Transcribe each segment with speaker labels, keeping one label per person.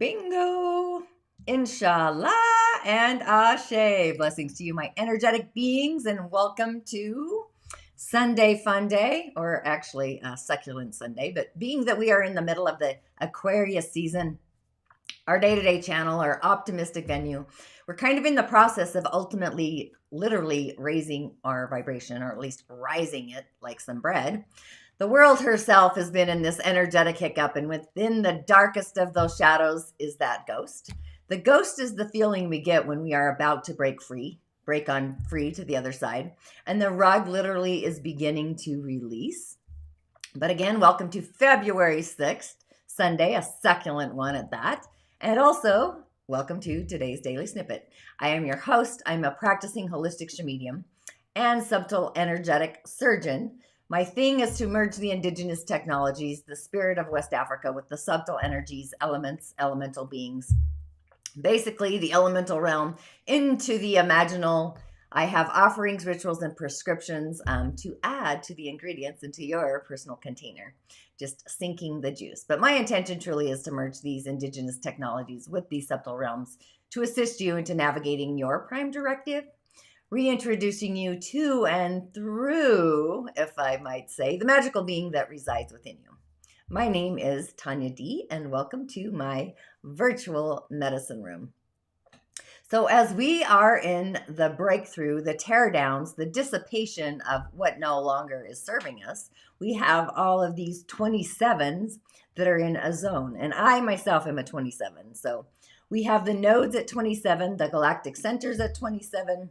Speaker 1: Bingo! InShalla and Ashe. Blessings to you, my energetic beings, and welcome to Sunday Fun Day, or actually Succulent Sunday. But being that we are in the middle of the Aquarius season, our day-to-day channel, our optimistic venue, we're kind of in the process of ultimately, literally raising our vibration, or at least rising it like some bread. The world herself has been in this energetic hiccup, and within the darkest of those shadows is that ghost. The ghost is the feeling we get when we are about to break on free to the other side, and the rug literally is beginning to release. But again, welcome to February 6th, Sunday, a succulent one at that, and also welcome to today's Daily Snippet. I am your host. I'm a practicing holistic Sha'medium and subtle energetic surgeon. My thing is to merge the indigenous technologies, the spirit of West Africa, with the subtle energies, elements, elemental beings, basically the elemental realm, into the imaginal. I have offerings, rituals, and prescriptions to add to the ingredients into your personal container, just sinking the juice. But my intention truly is to merge these indigenous technologies with these subtle realms to assist you into navigating your prime directive, reintroducing you to and through, if I might say, the magical being that resides within you. My name is Tonya D, and welcome to my virtual medicine room. So as we are in the breakthrough, the teardowns, the dissipation of what no longer is serving us, we have all of these 27s that are in a zone. And I myself am a 27. So we have the nodes at 27, the galactic centers at 27,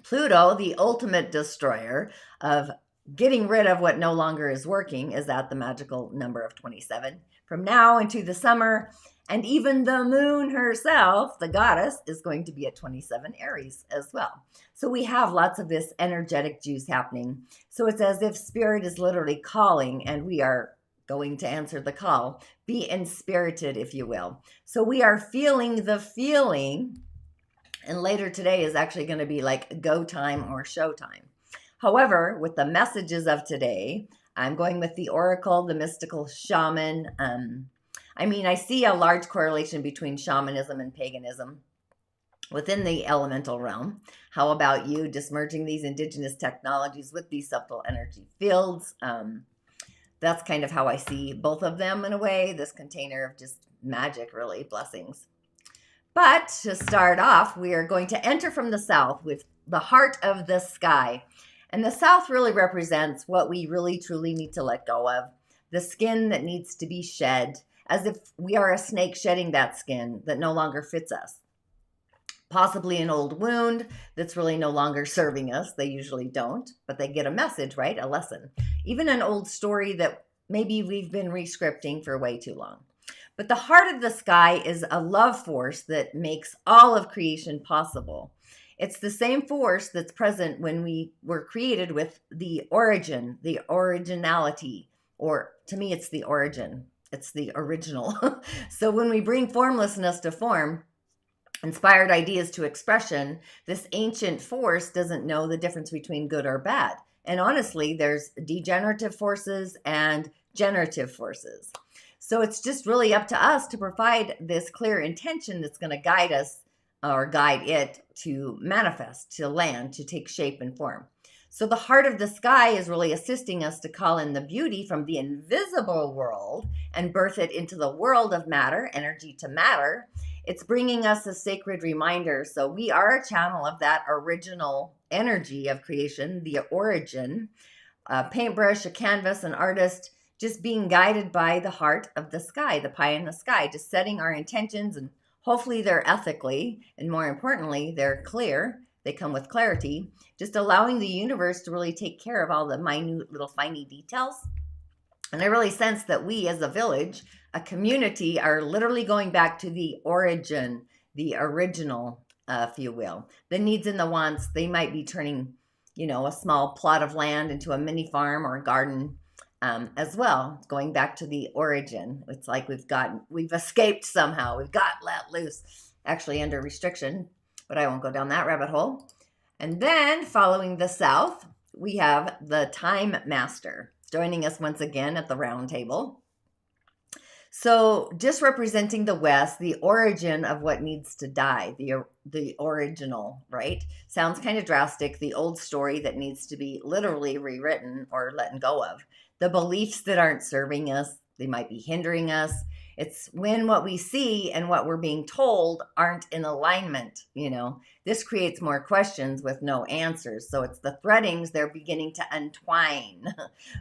Speaker 1: Pluto, the ultimate destroyer of getting rid of what no longer is working, is at the magical number of 27. From now into the summer, and even the moon herself, the goddess, is going to be at 27 Aries as well. So we have lots of this energetic juice happening. So it's as if spirit is literally calling, and we are going to answer the call. Be inspirited, if you will. So we are feeling the feeling. And later today is actually going to be like go time or show time. However, with the messages of today, I'm going with the oracle, the mystical shaman. I see a large correlation between shamanism and paganism within the elemental realm. How about you just merging these indigenous technologies with these subtle energy fields? That's kind of how I see both of them in a way, this container of just magic, really, blessings. But to start off, we are going to enter from the south with the heart of the sky. And the south really represents what we really truly need to let go of. The skin that needs to be shed, as if we are a snake shedding that skin that no longer fits us. Possibly an old wound that's really no longer serving us. They usually don't, but they get a message, right? A lesson. Even an old story that maybe we've been re-scripting for way too long. But the heart of the sky is a love force that makes all of creation possible. It's the same force that's present when we were created with the origin, the originality, or to me, it's the origin. It's the original. So when we bring formlessness to form, inspired ideas to expression, this ancient force doesn't know the difference between good or bad. And honestly, there's degenerative forces and generative forces. So it's just really up to us to provide this clear intention that's going to guide us or guide it to manifest, to land, to take shape and form. So the heart of the sky is really assisting us to call in the beauty from the invisible world and birth it into the world of matter, energy to matter. It's bringing us a sacred reminder. So we are a channel of that original energy of creation, the origin, a paintbrush, a canvas, an artist, just being guided by the heart of the sky, the pie in the sky, just setting our intentions, and hopefully they're ethically, and more importantly, they're clear. They come with clarity, just allowing the universe to really take care of all the minute little tiny details. And I really sense that we as a village, a community, are literally going back to the origin, the original, if you will. The needs and the wants, they might be turning, a small plot of land into a mini farm or a garden. As well, going back to the origin. It's like we've escaped somehow. We've got let loose, actually under restriction, but I won't go down that rabbit hole. And then following the south, we have the time master joining us once again at the round table. So just representing the West, the origin of what needs to die, the original, right? Sounds kind of drastic. The old story that needs to be literally rewritten or let go of. The beliefs that aren't serving us, they might be hindering us. It's when what we see and what we're being told aren't in alignment, you know. This creates more questions with no answers. So it's the threadings they're beginning to untwine.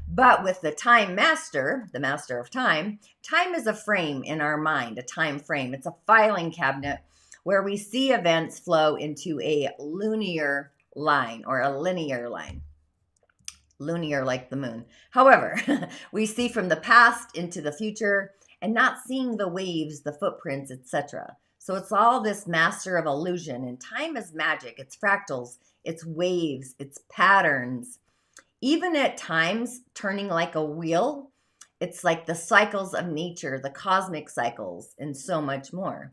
Speaker 1: But with the time master, the master of time, time is a frame in our mind, a time frame. It's a filing cabinet where we see events flow into a linear line or a linear line. Linear like the moon. However, we see from the past into the future and not seeing the waves, the footprints, etc. So it's all this master of illusion, and time is magic. It's fractals, it's waves, it's patterns. Even at times turning like a wheel, it's like the cycles of nature, the cosmic cycles, and so much more.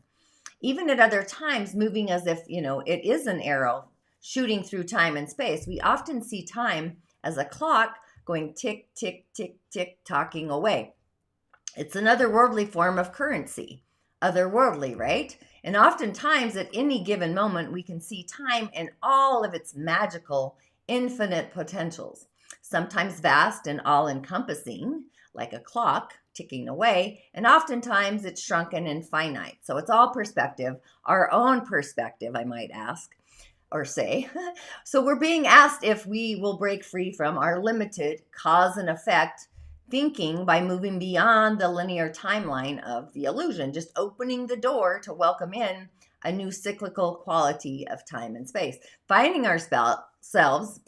Speaker 1: Even at other times, moving as if, you know, it is an arrow shooting through time and space. We often see time as a clock going tick, tick, tick, tick, talking away. It's an otherworldly form of currency, otherworldly, right? And oftentimes at any given moment, we can see time in all of its magical, infinite potentials, sometimes vast and all encompassing, like a clock ticking away, and oftentimes it's shrunken and finite. So it's all perspective, our own perspective, I might ask or say. So we're being asked if we will break free from our limited cause and effect thinking by moving beyond the linear timeline of the illusion, just opening the door to welcome in a new cyclical quality of time and space, finding ourselves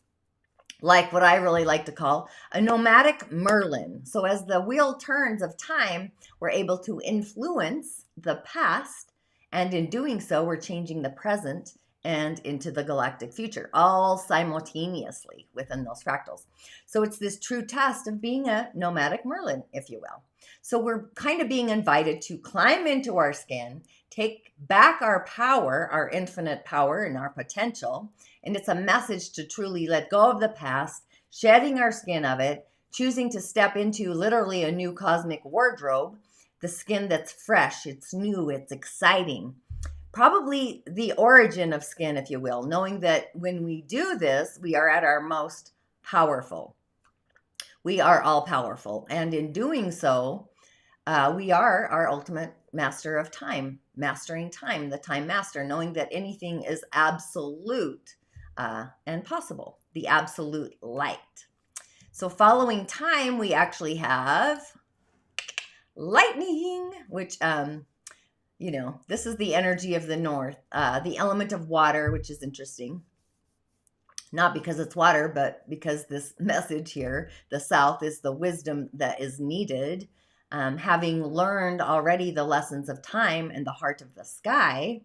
Speaker 1: like what I really like to call a nomadic Merlin. So as the wheel turns of time, we're able to influence the past, and in doing so, we're changing the present and into the galactic future, all simultaneously within those fractals. So it's this true test of being a nomadic Merlin, if you will. So we're kind of being invited to climb into our skin, take back our power, our infinite power and our potential. And it's a message to truly let go of the past, shedding our skin of it, choosing to step into literally a new cosmic wardrobe, the skin that's fresh, it's new, it's exciting. Probably the origin of skin, if you will, knowing that when we do this, we are at our most powerful. We are all powerful. And in doing so, we are our ultimate master of time, mastering time, the time master, knowing that anything is absolute and possible, the absolute light. So following time, we actually have lightning, which you know, this is the energy of the north, the element of water, which is interesting. Not because it's water, but because this message here, the south, is the wisdom that is needed. Having learned already the lessons of time and the heart of the sky,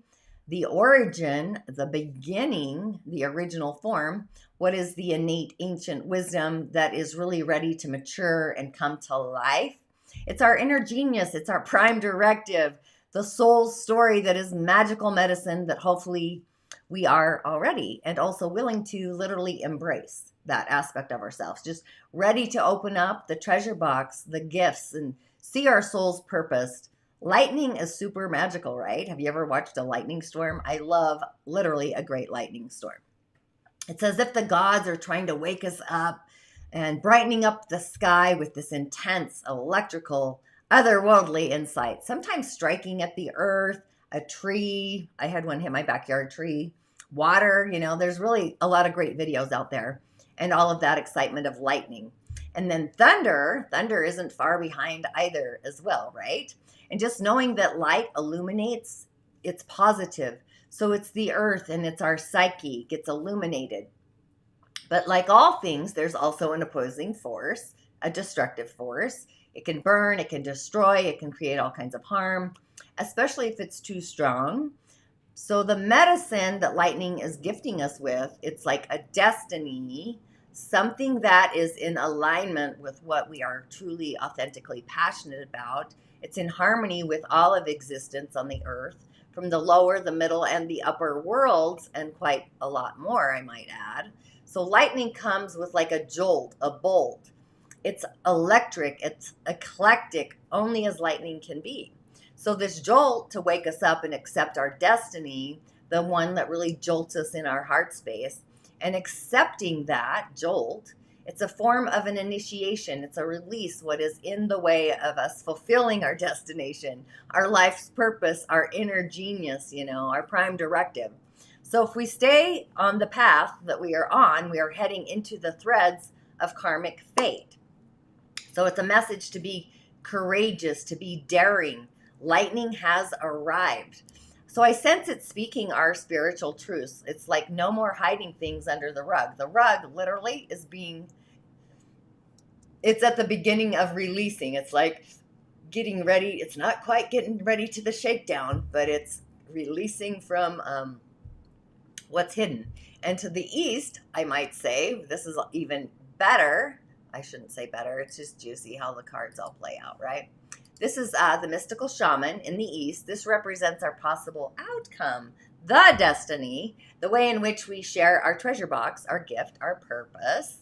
Speaker 1: the origin, the beginning, the original form, what is the innate ancient wisdom that is really ready to mature and come to life? It's our inner genius. It's our prime directive, the soul's story that is magical medicine that hopefully we are already, and also willing to literally embrace that aspect of ourselves, just ready to open up the treasure box, the gifts, and see our soul's purpose. Lightning is super magical, right? Have you ever watched a lightning storm? I love literally a great lightning storm. It's as if the gods are trying to wake us up and brightening up the sky with this intense electrical otherworldly insight, sometimes striking at the earth, a tree. I had one hit my backyard tree, water, you know, there's really a lot of great videos out there, and all of that excitement of lightning. And then thunder isn't far behind either as well, right? And just knowing that light illuminates, it's positive. So it's the earth and it's our psyche gets illuminated. But like all things, there's also an opposing force, a destructive force. It can burn, it can destroy, it can create all kinds of harm, especially if it's too strong. So the medicine that lightning is gifting us with, it's like a destiny, something that is in alignment with what we are truly authentically passionate about. It's in harmony with all of existence on the earth, from the lower, the middle, and the upper worlds, and quite a lot more, I might add. So lightning comes with like a jolt, a bolt. It's electric, it's eclectic, only as lightning can be. So this jolt to wake us up and accept our destiny, the one that really jolts us in our heart space, and accepting that jolt, it's a form of an initiation. It's a release, what is in the way of us fulfilling our destination, our life's purpose, our inner genius, our prime directive. So if we stay on the path that we are on, we are heading into the threads of karmic fate. So it's a message to be courageous, to be daring. Lightning has arrived. So I sense it speaking our spiritual truths. It's like no more hiding things under the rug. The rug literally is it's at the beginning of releasing. It's like getting ready. It's not quite getting ready to the shakedown, but it's releasing from what's hidden. And to the east, I might say, this is even better. I shouldn't say better. It's just juicy how the cards all play out, right? This is the mystical shaman in the east. This represents our possible outcome, the destiny, the way in which we share our treasure box, our gift, our purpose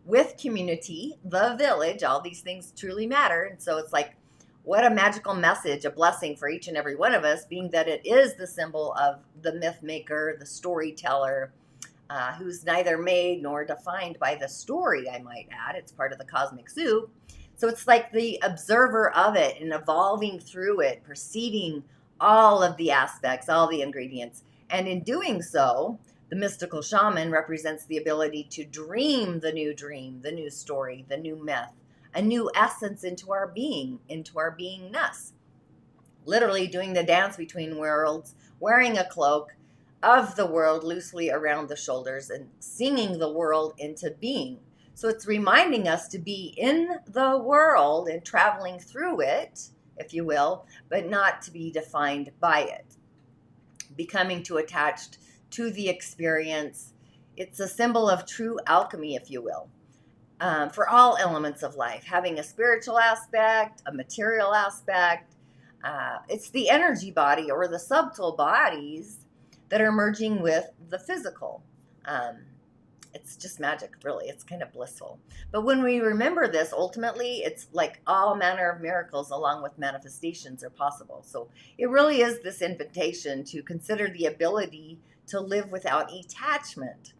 Speaker 1: with community, the village. All these things truly matter. And so it's like, what a magical message, a blessing for each and every one of us, being that it is the symbol of the myth maker, the storyteller, who's neither made nor defined by the story, I might add. It's part of the cosmic soup. So it's like the observer of it and evolving through it, perceiving all of the aspects, all the ingredients. And in doing so, the mystical shaman represents the ability to dream, the new story, the new myth, a new essence into our being, into our beingness. Literally doing the dance between worlds, wearing a cloak of the world loosely around the shoulders and singing the world into being. So it's reminding us to be in the world and traveling through it, if you will, but not to be defined by it. Becoming too attached to the experience. It's a symbol of true alchemy, if you will, for all elements of life, having a spiritual aspect, a material aspect. It's the energy body or the subtle bodies that are merging with the physical. It's just magic, really. It's kind of blissful. But when we remember this, ultimately, it's like all manner of miracles along with manifestations are possible. So it really is this invitation to consider the ability to live without attachment.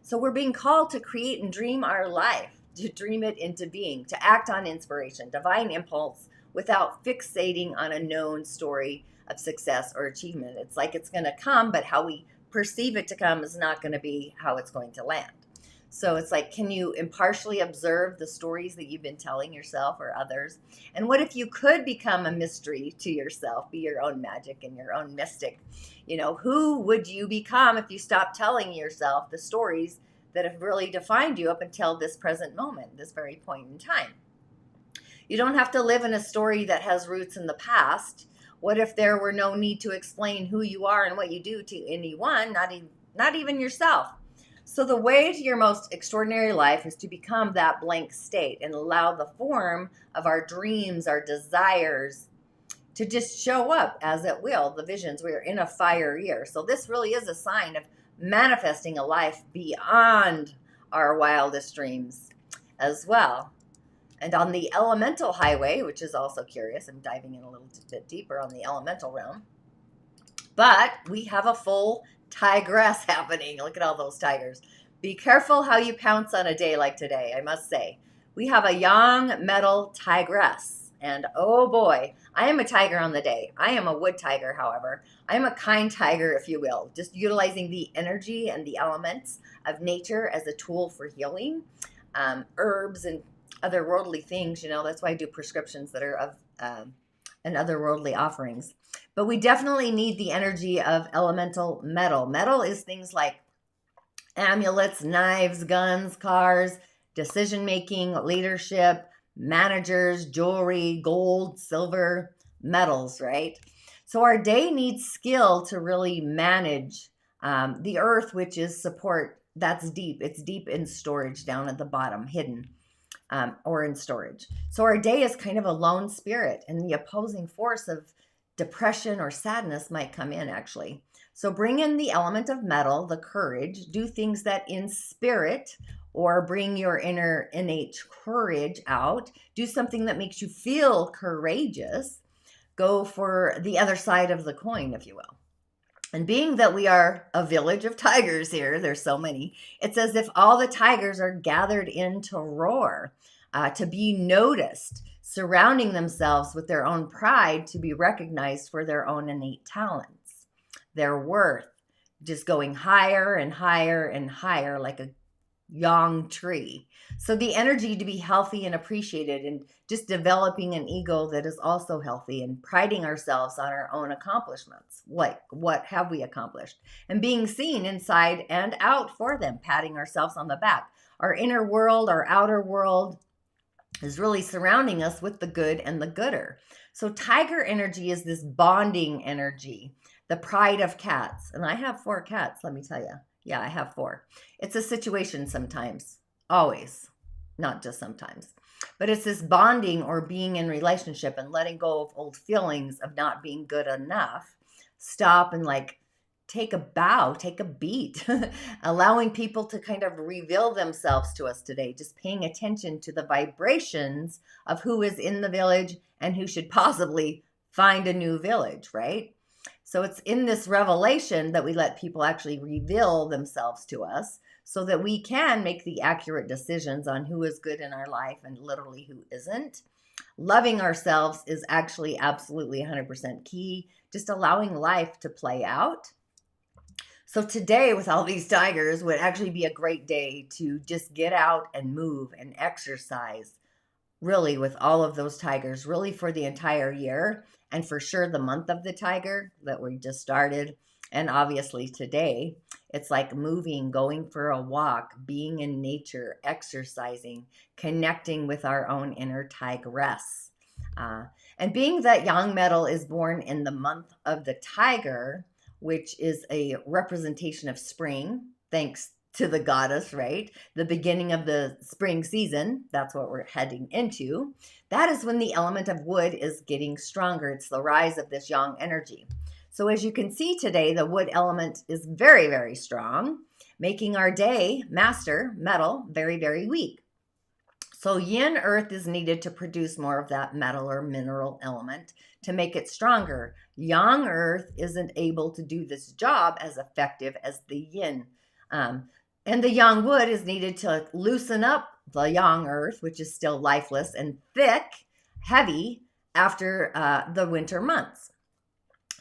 Speaker 1: So we're being called to create and dream our life, to dream it into being, to act on inspiration, divine impulse, without fixating on a known story of success or achievement. It's like it's going to come, but how we perceive it to come is not going to be how it's going to land. So it's like, can you impartially observe the stories that you've been telling yourself or others? And what if you could become a mystery to yourself, be your own magic and your own mystic? Who would you become if you stopped telling yourself the stories that have really defined you up until this present moment, this very point in time? You don't have to live in a story that has roots in the past. What if there were no need to explain who you are and what you do to anyone, not even yourself? So the way to your most extraordinary life is to become that blank state and allow the form of our dreams, our desires, to just show up as it will, the visions. We are in a fire year. So this really is a sign of manifesting a life beyond our wildest dreams as well. And on the elemental highway, which is also curious, I'm diving in a little bit deeper on the elemental realm. But we have a full tigress happening. Look at all those tigers. Be careful how you pounce on a day like today, I must say. We have a young metal tigress. And oh boy, I am a tiger on the day. I am a wood tiger, however. I am a kind tiger, if you will, just utilizing the energy and the elements of nature as a tool for healing. Herbs and otherworldly things, that's why I do prescriptions that are of and otherworldly offerings. But we definitely need the energy of elemental metal. Metal is things like amulets, knives, guns, cars, decision-making, leadership, managers, jewelry, gold, silver, metals, right? So our day needs skill to really manage the earth, which is support. That's deep. It's deep in storage down at the bottom, hidden. Or in storage. So our day is kind of a lone spirit, and the opposing force of depression or sadness might come in, actually. So bring in the element of metal, the courage, do things that in spirit or bring your inner innate courage out. Do something that makes you feel courageous. Go for the other side of the coin, if you will. And being that we are a village of tigers here, there's so many, it's as if all the tigers are gathered in to roar, to be noticed, surrounding themselves with their own pride to be recognized for their own innate talents, their worth, just going higher and higher and higher like a young tree. So the energy to be healthy and appreciated and just developing an ego that is also healthy and priding ourselves on our own accomplishments. Like, what have we accomplished? And being seen inside and out for them, patting ourselves on the back. Our inner world, our outer world is really surrounding us with the good and the gooder. So tiger energy is this bonding energy, the pride of cats. And I have 4 cats, let me tell you. Yeah, I have 4. It's a situation sometimes, always, not just sometimes. But it's this bonding or being in relationship and letting go of old feelings of not being good enough. Stop and like take a bow, take a beat, allowing people to kind of reveal themselves to us today, just paying attention to the vibrations of who is in the village and who should possibly find a new village, right? So it's in this revelation that we let people actually reveal themselves to us so that we can make the accurate decisions on who is good in our life and literally who isn't. Loving ourselves is actually absolutely 100% key, just allowing life to play out. So today with all these tigers would actually be a great day to just get out and move and exercise, really with all of those tigers, really for the entire year. And for sure the month of the tiger that we just started. And obviously today, it's like moving, going for a walk, being in nature, exercising, connecting with our own inner tigress. And being that young metal is born in the month of the tiger, which is a representation of spring, thanks to the goddess, right? The beginning of the spring season, that's what we're heading into. That is when the element of wood is getting stronger. It's the rise of this yang energy. So as you can see today, the wood element is very, very strong, making our day, master, metal, very, very weak. So yin earth is needed to produce more of that metal or mineral element to make it stronger. Yang earth isn't able to do this job as effective as the yin. And the yang wood is needed to loosen up the yang earth, which is still lifeless and thick, heavy after the winter months.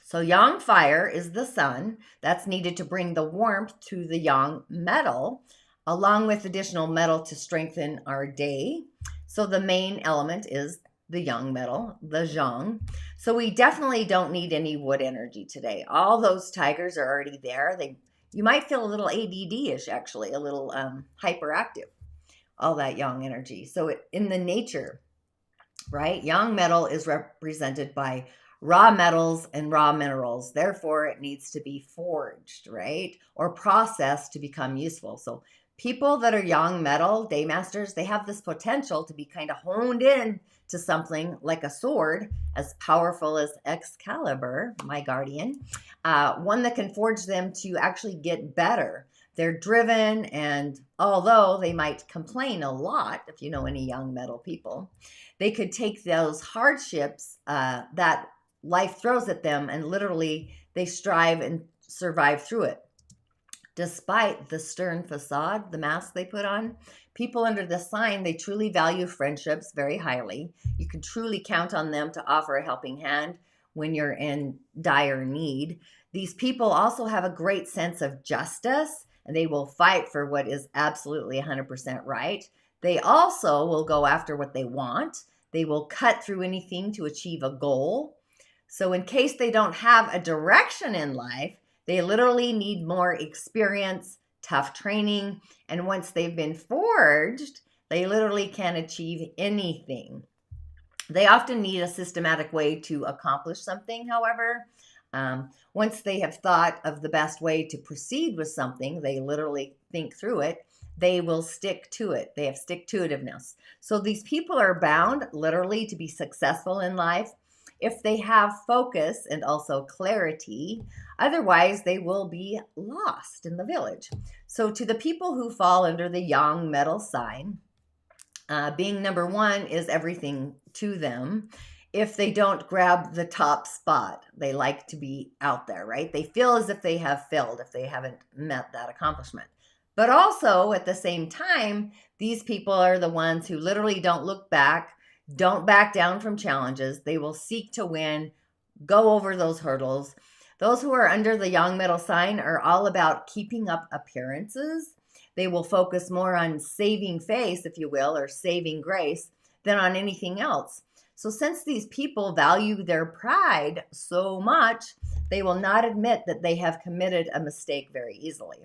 Speaker 1: So yang fire is the sun. That's needed to bring the warmth to the yang metal, along with additional metal to strengthen our day. So the main element is the yang metal, the zhang. So we definitely don't need any wood energy today. All those tigers are already there. You might feel a little ADD-ish, actually, a little hyperactive, all that yang energy. So in the nature, right, yang metal is represented by raw metals and raw minerals. Therefore, it needs to be forged, right, or processed to become useful. So people that are yang metal, day masters, they have this potential to be kind of honed in to something like a sword, as powerful as Excalibur, my guardian, one that can forge them to actually get better. They're driven, and although they might complain a lot, if you know any young metal people, they could take those hardships that life throws at them and literally they strive and survive through it. Despite the stern facade, the mask they put on, people under this sign, they truly value friendships very highly. You can truly count on them to offer a helping hand when you're in dire need. These people also have a great sense of justice, and they will fight for what is absolutely 100% right. They also will go after what they want. They will cut through anything to achieve a goal. So in case they don't have a direction in life, they literally need more experience, tough training, and once they've been forged, they literally can achieve anything. They often need a systematic way to accomplish something, however. Once they have thought of the best way to proceed with something, they literally think through it, they will stick to it. They have stick-to-itiveness. So these people are bound literally to be successful in life. if they have focus and also clarity. Otherwise, they will be lost in the village. So to the people who fall under the yang metal sign, being number one is everything to them. If they don't grab the top spot, they like to be out there, right? They feel as if they have failed if they haven't met that accomplishment. But also at the same time, these people are the ones who literally don't look back, don't back down from challenges. They will seek to win, go over those hurdles. Those who are under the yang metal sign are all about keeping up appearances. They will focus more on saving face, if you will, or saving grace than on anything else. So since these people value their pride so much, they will not admit that they have committed a mistake very easily.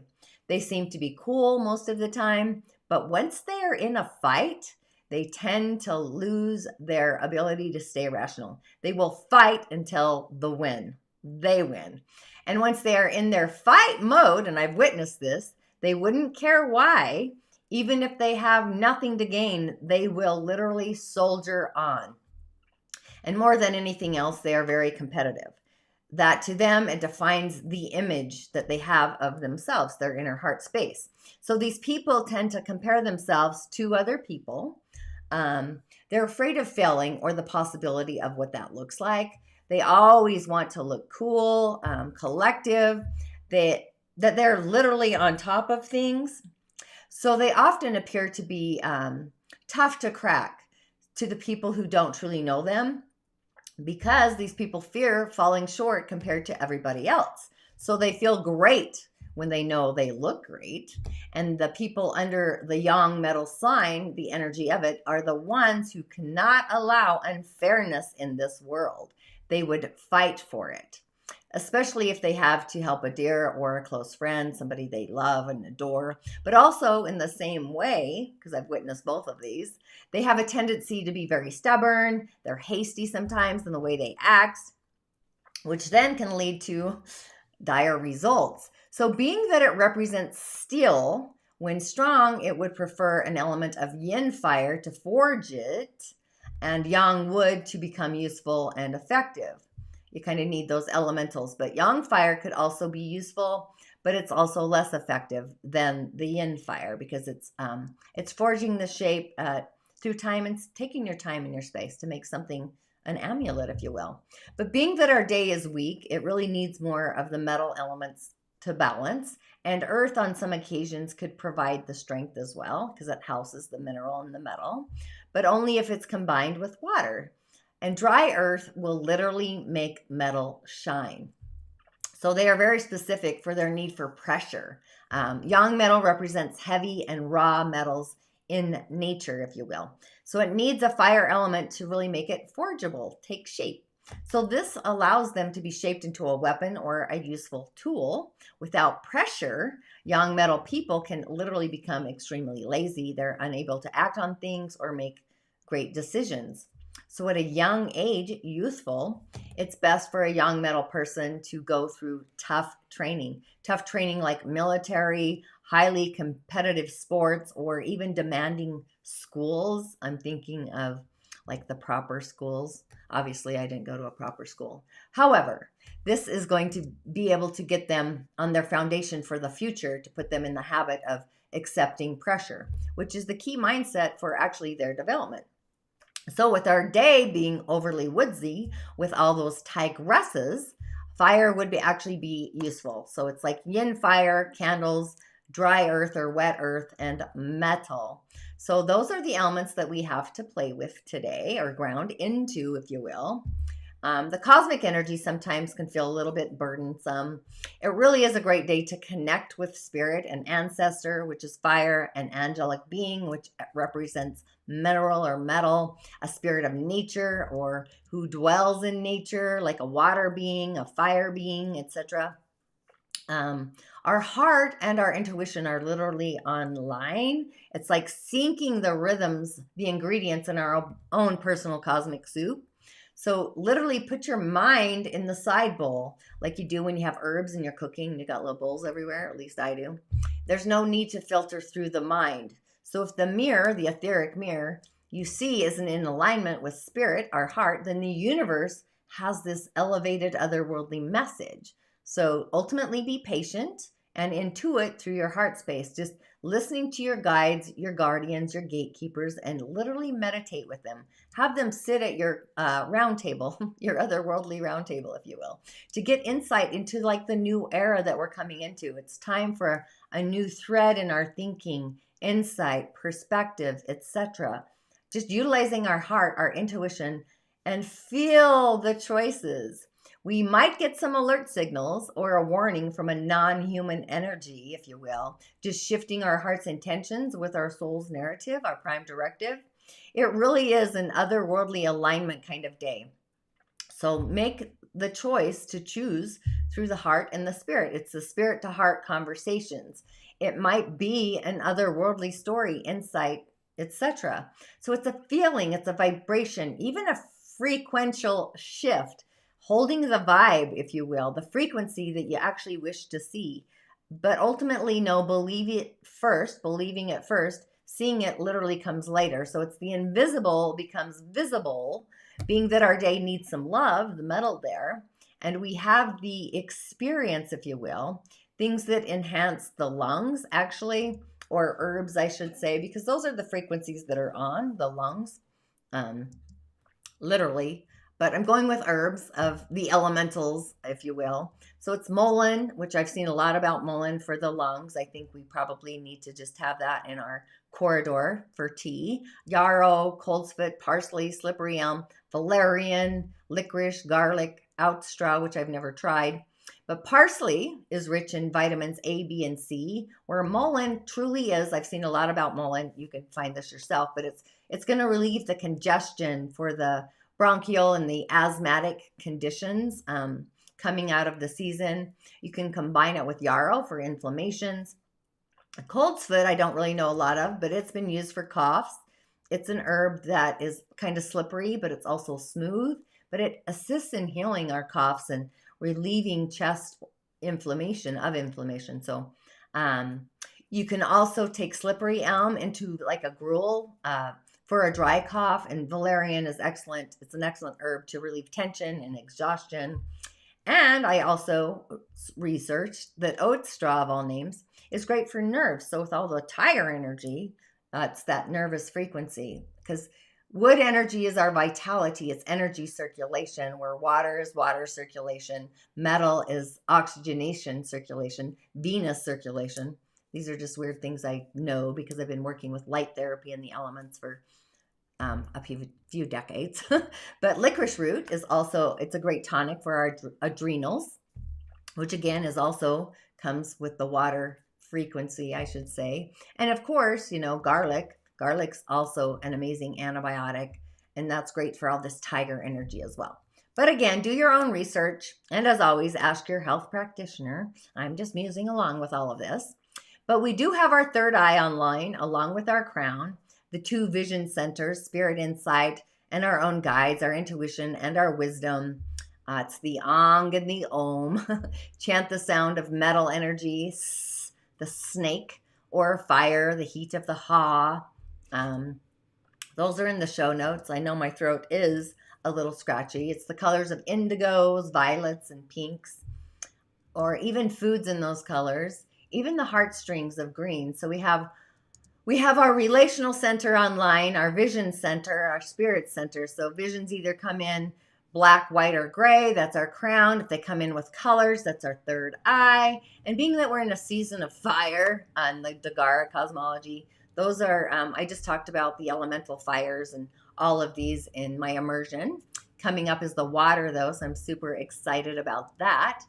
Speaker 1: They seem to be cool most of the time, but once they are in a fight, they tend to lose their ability to stay rational. They will fight until they win. And once they are in their fight mode, and I've witnessed this, they wouldn't care why. Even if they have nothing to gain, they will literally soldier on. And more than anything else, they are very competitive. That to them, it defines the image that they have of themselves, their inner heart space. So these people tend to compare themselves to other people. They're afraid of failing or the possibility of what that looks like. They always want to look cool, collective, that they're literally on top of things. So they often appear to be tough to crack to the people who don't truly know them, because these people fear falling short compared to everybody else. So they feel great when they know they look great. And the people under the yang metal sign, the energy of it, are the ones who cannot allow unfairness in this world. They would fight for it, especially if they have to help a dear or a close friend, somebody they love and adore. But also in the same way, because I've witnessed both of these, they have a tendency to be very stubborn. They're hasty sometimes in the way they act, which then can lead to dire results. So being that it represents steel, when strong, it would prefer an element of yin fire to forge it and yang wood to become useful and effective. You kind of need those elementals, but yang fire could also be useful, but it's also less effective than the yin fire because it's forging the shape through time and taking your time and your space to make something, an amulet, if you will. But being that our day is weak, it really needs more of the metal elements to balance, and earth on some occasions could provide the strength as well because it houses the mineral and the metal, but only if it's combined with water. And dry earth will literally make metal shine. So they are very specific for their need for pressure. Yang metal represents heavy and raw metals in nature, if you will. So it needs a fire element to really make it forgeable, take shape. So this allows them to be shaped into a weapon or a useful tool. Without pressure, yang metal people can literally become extremely lazy. They're unable to act on things or make great decisions. So at a young age, youthful, it's best for a young metal person to go through tough training like military, highly competitive sports, or even demanding schools. I'm thinking of like the proper schools. Obviously, I didn't go to a proper school. However, this is going to be able to get them on their foundation for the future, to put them in the habit of accepting pressure, which is the key mindset for actually their development. So with our day being overly woodsy with all those tigresses, fire would actually be useful. So it's like yin fire, candles, dry earth or wet earth, and metal. So those are the elements that we have to play with today, or ground into, if you will. The cosmic energy sometimes can feel a little bit burdensome. It really is a great day to connect with spirit and ancestor, which is fire, and angelic being, which represents mineral or metal, a spirit of nature or who dwells in nature, like a water being, a fire being, etc. Our heart and our intuition are literally online. It's like syncing the rhythms, the ingredients in our own personal cosmic soup. So literally put your mind in the side bowl, like you do when you have herbs and you're cooking. You got little bowls everywhere, at least I do. There's no need to filter through the mind. So if the mirror, the etheric mirror, you see isn't in alignment with spirit, our heart, then the universe has this elevated otherworldly message. So ultimately be patient and intuit through your heart space. Just listening to your guides, your guardians, your gatekeepers, and literally meditate with them. Have them sit at your round table, your otherworldly round table, if you will, to get insight into like the new era that we're coming into. It's time for a new thread in our thinking, insight, perspective, etc. Just utilizing our heart, our intuition, and feel the choices. We might get some alert signals or a warning from a non-human energy, if you will, just shifting our heart's intentions with our soul's narrative, our prime directive. It really is an otherworldly alignment kind of day. So make the choice to choose through the heart and the spirit. It's the spirit to heart conversations. It might be an otherworldly story, insight, etc. So it's a feeling, it's a vibration, even a frequential shift, holding the vibe, if you will, the frequency that you actually wish to see. But ultimately, no, believing it first, seeing it literally comes later. So it's the invisible becomes visible, being that our day needs some love, the metal there. And we have the experience, if you will, things that enhance the lungs, actually, or herbs, I should say, because those are the frequencies that are on the lungs, literally. But I'm going with herbs of the elementals, if you will. So it's mullein, which I've seen a lot about mullein for the lungs. I think we probably need to just have that in our corridor for tea. Yarrow, coltsfoot, parsley, slippery elm, valerian, licorice, garlic, out straw, which I've never tried. But parsley is rich in vitamins A, B, and C, where mullein truly is. I've seen a lot about mullein. You can find this yourself, but it's going to relieve the congestion for the bronchial and the asthmatic conditions coming out of the season. You can combine it with yarrow for inflammations. Coltsfoot, I don't really know a lot of, but it's been used for coughs. It's an herb that is kind of slippery, but it's also smooth, but it assists in healing our coughs and relieving chest inflammation. So you can also take slippery elm into like a gruel for a dry cough, and valerian is excellent. It's an excellent herb to relieve tension and exhaustion. And I also researched that oat straw, of all names, is great for nerves. So with all the tiger energy, it's that nervous frequency, because wood energy is our vitality. It's energy circulation, where water is water circulation, metal is oxygenation circulation, Venus circulation. These are just weird things I know because I've been working with light therapy and the elements for a few decades. But licorice root is also, it's a great tonic for our adrenals, which again is also comes with the water frequency, I should say. And of course, garlic's also an amazing antibiotic, and that's great for all this tiger energy as well. But again, do your own research. And as always, ask your health practitioner. I'm just musing along with all of this. But we do have our third eye online, along with our crown, the two vision centers, spirit insight, and our own guides, our intuition, and our wisdom. It's the Ong and the Om. Chant the sound of metal energy, the snake, or fire, the heat of the Ha. Those are in the show notes. I know my throat is a little scratchy. It's the colors of indigos, violets, and pinks, or even foods in those colors, even the heartstrings of green. So we have our relational center online, our vision center, our spirit center. So visions either come in black, white, or gray. That's our crown. If they come in with colors, that's our third eye. And being that we're in a season of fire on the Dagara cosmology, those are, I just talked about the elemental fires and all of these in my immersion. Coming up is the water, though, so I'm super excited about that.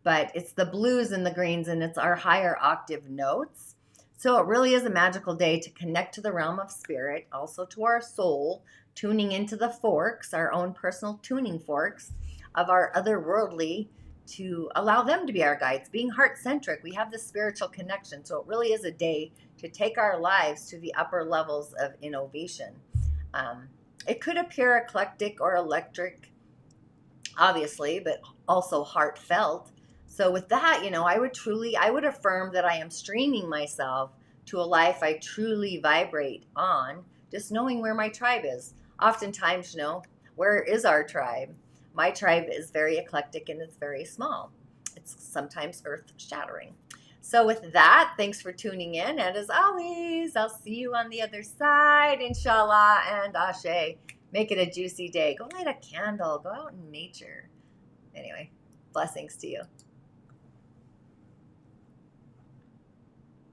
Speaker 1: But it's the blues and the greens, and it's our higher octave notes. So it really is a magical day to connect to the realm of spirit, also to our soul, tuning into the forks, our own personal tuning forks of our otherworldly, to allow them to be our guides. Being heart-centric, we have this spiritual connection. So it really is a day to take our lives to the upper levels of innovation. It could appear eclectic or electric, obviously, but also heartfelt. So with that, I would affirm that I am streaming myself to a life I truly vibrate on, just knowing where my tribe is. Oftentimes, where is our tribe? My tribe is very eclectic and it's very small. It's sometimes earth shattering. So with that, thanks for tuning in. And as always, I'll see you on the other side, inshallah, and Ashe. Make it a juicy day. Go light a candle. Go out in nature. Anyway, blessings to you.